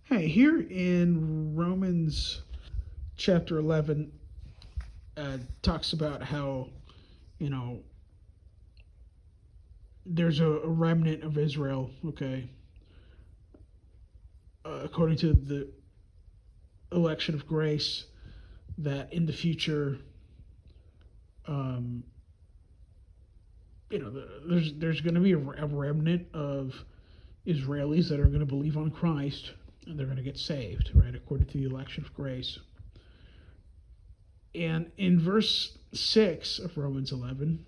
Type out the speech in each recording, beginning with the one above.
Hey, here in Romans chapter 11, talks about how, you know, there's a remnant of Israel, okay, according to the election of grace, that in the future, um, there's going to be a remnant of Israelis that are going to believe on Christ and they're going to get saved, right, according to the election of grace. And in verse 6 of Romans 11,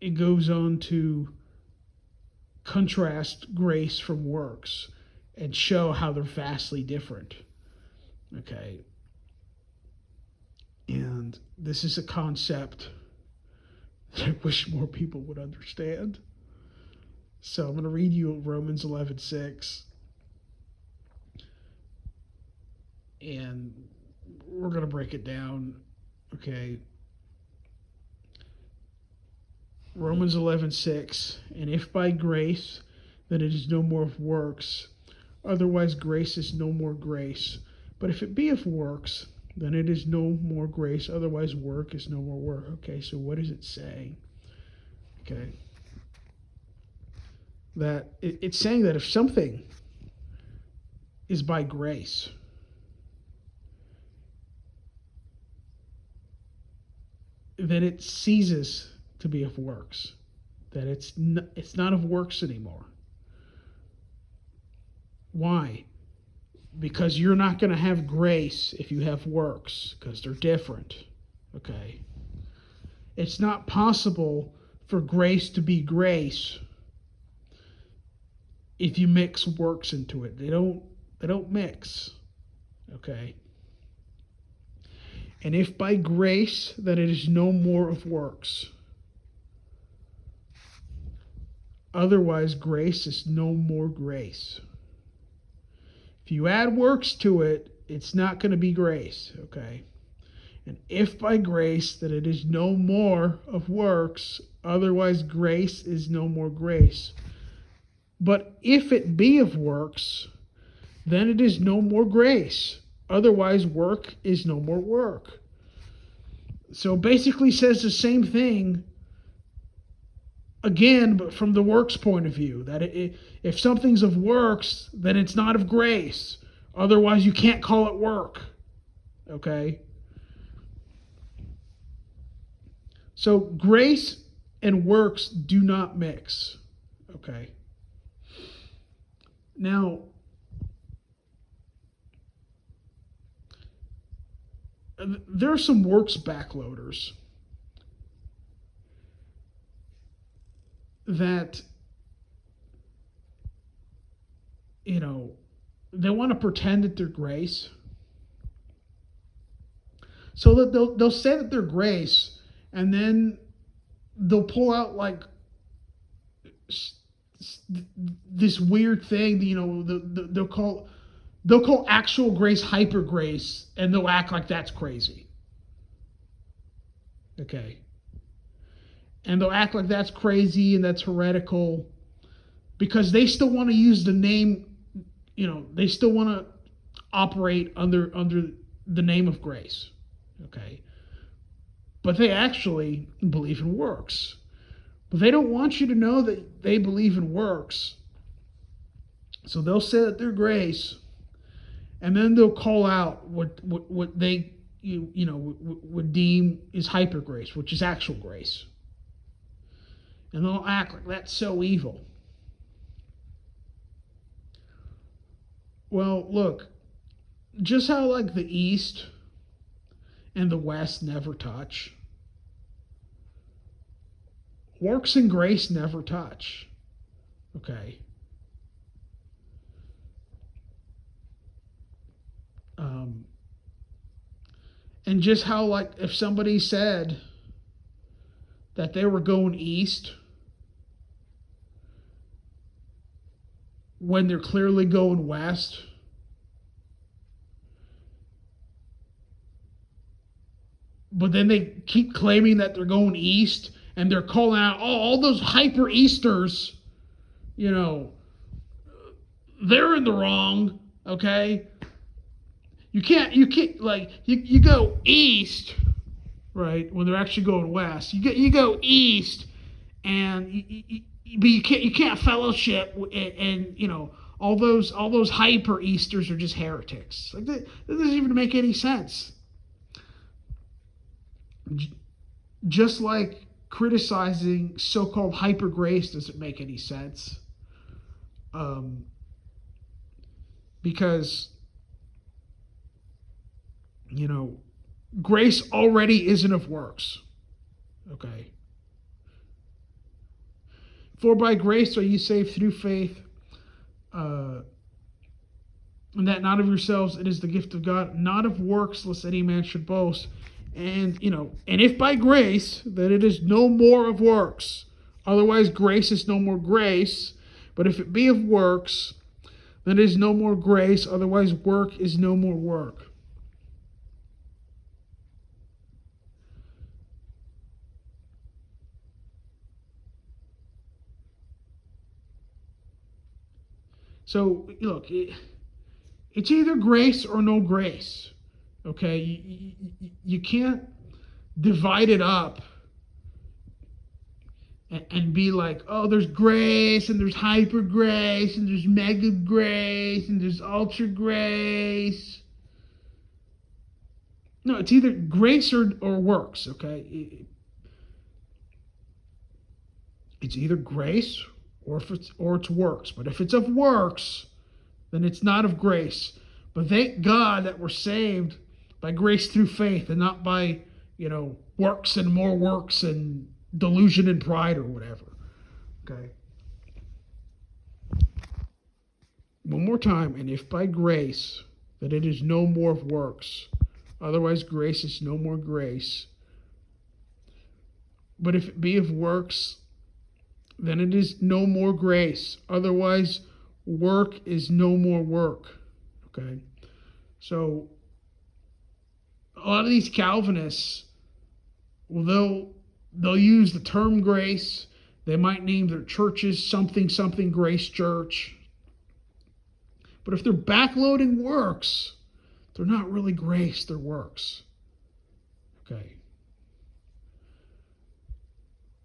it goes on to contrast grace from works and show how they're vastly different. Okay. And this is a concept that I wish more people would understand. So I'm going to read you Romans 11:6, and we're going to break it down. Okay. Romans 11:6, and if by grace, then it is no more of works. Otherwise, grace is no more grace. But if it be of works, then it is no more grace. Otherwise, work is no more work. Okay, so what does it say? Okay. That it's saying that if something is by grace, then it ceases to be of works. That it's not of works anymore. Why? Because you're not going to have grace if you have works, because they're different. Okay? It's not possible for grace to be grace if you mix works into it. They don't mix. Okay? And if by grace, then it is no more of works. Otherwise, grace is no more grace. If you add works to it, it's not going to be grace, okay? And if by grace, then it is no more of works, otherwise grace is no more grace. But if it be of works, then it is no more grace, otherwise work is no more work. So basically says the same thing again, but from the works point of view, that if something's of works, then it's not of grace. Otherwise, you can't call it work. Okay? So grace and works do not mix. Okay? Now, there are some works backloaders that, they want to pretend that they're grace. So that they'll say that they're grace, and then they'll pull out like this weird thing. They'll call actual grace hyper grace, and they'll act like that's crazy. Okay. And they'll act like that's crazy and that's heretical because they still want to use the name, they still want to operate under the name of grace. Okay. But they actually believe in works. But they don't want you to know that they believe in works. So they'll say that they're grace, and then they'll call out what they would deem is hyper grace, which is actual grace. And they'll act like that's so evil. Well, look, just how like the East and the West never touch, works and grace never touch. Okay. And just how, like, if somebody said that they were going east when they're clearly going west, but then they keep claiming that they're going east, and they're calling out all those hyper Easters, they're in the wrong. Okay, you can't like you go east, right, when they're actually going west. You go east, and but you can't fellowship, and all those hyper Easters are just heretics. Like that doesn't even make any sense. Just like criticizing so-called hyper grace doesn't make any sense, um, because you know grace already isn't of works. Okay, for by grace are you saved through faith, uh, and that not of yourselves, it is the gift of God, not of works, lest any man should boast. And if by grace, then it is no more of works. Otherwise, grace is no more grace. But if it be of works, then it is no more grace. Otherwise, work is no more work. So, look, it's either grace or no grace. Okay? You can't divide it up and be like, oh, there's grace and there's hyper grace and there's mega grace and there's ultra grace. No, it's either grace or works, okay? It's either grace or it's works. But if it's of works, then it's not of grace. But thank God that we're saved by grace through faith and not by, works and more works and delusion and pride or whatever. Okay. One more time. And if by grace, that it is no more of works. Otherwise, grace is no more grace. But if it be of works, then it is no more grace. Otherwise, work is no more work. Okay? So, a lot of these Calvinists, well, they'll use the term grace. They might name their churches something grace church. But if they're backloading works, they're not really grace, they're works. Okay.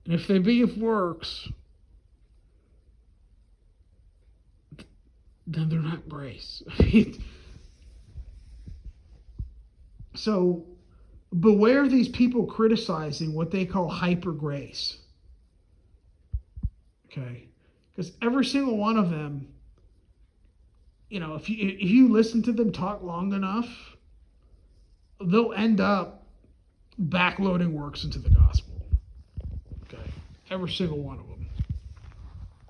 And if they be of works, then they're not grace. So beware these people criticizing what they call hyper grace. Okay? Because every single one of them, if you listen to them talk long enough, they'll end up backloading works into the gospel. Okay? Every single one of them.